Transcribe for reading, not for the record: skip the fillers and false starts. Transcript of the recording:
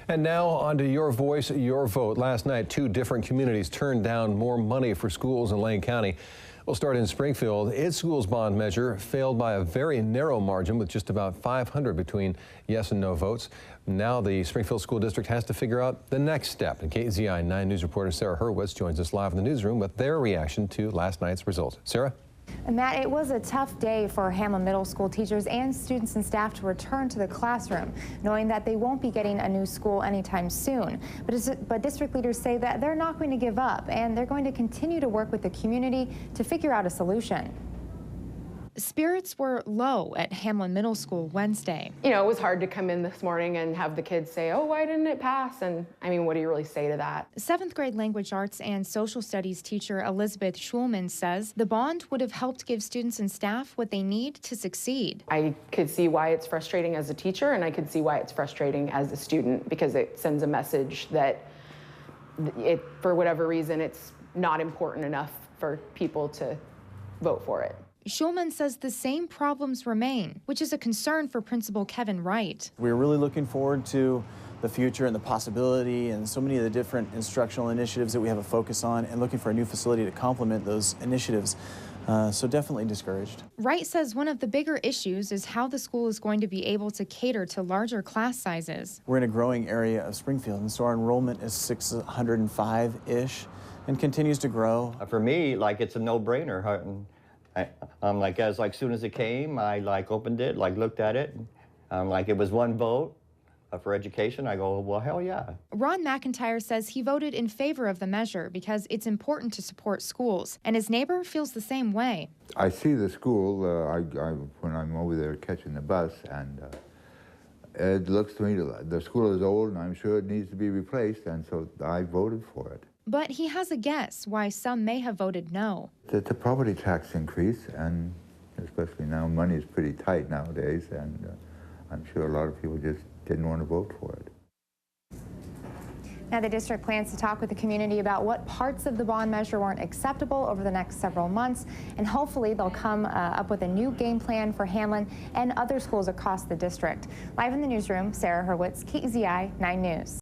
And now on to your voice, your vote. Last night, two different communities turned down more money for schools in Lane County. We'll start in Springfield. Its schools bond measure failed by a very narrow margin with just about 500 between yes and no votes. Now the Springfield School District has to figure out the next step. And KZI 9 News reporter Sarah Hurwitz joins us live in the newsroom with their reaction to last night's results. Sarah? And Matt, it was a tough day for Hamlin Middle School teachers and students and staff to return to the classroom, knowing that they won't be getting a new school anytime soon. But district leaders say that they're not going to give up, and they're going to continue to work with the community to figure out a solution. Spirits were low at Hamlin Middle School Wednesday. You know, it was hard to come in this morning and have the kids say, oh, why didn't it pass? And I mean, what do you really say to that? 7th grade language arts and social studies teacher Elizabeth Schulman says the bond would have helped give students and staff what they need to succeed. I could see why it's frustrating as a teacher, and I could see why it's frustrating as a student, because it sends a message that for whatever reason, it's not important enough for people to vote for it. Schulman says the same problems remain, which is a concern for Principal Kevin Wright. We're really looking forward to the future and the possibility and so many of the different instructional initiatives that we have a focus on, and looking for a new facility to complement those initiatives. So definitely discouraged. Wright says one of the bigger issues is how the school is going to be able to cater to larger class sizes. We're in a growing area of Springfield, and so our enrollment is 605-ish and continues to grow. For me, like, it's a no-brainer. I'm like, as soon as it came, I opened it, looked at it, it was one vote for education. I go, well, hell yeah. Ron McIntyre says he voted in favor of the measure because it's important to support schools, and his neighbor feels the same way. I see the school when I'm over there catching the bus, and it looks to me the school is old, and I'm sure it needs to be replaced, and so I voted for it. But he has a guess why some may have voted no. It's a property tax increase, and especially now money is pretty tight nowadays, and I'm sure a lot of people just didn't want to vote for it. Now the district plans to talk with the community about what parts of the bond measure weren't acceptable over the next several months, and hopefully they'll come up with a new game plan for Hamlin and other schools across the district. Live in the newsroom, Sarah Hurwitz, KZI 9 News.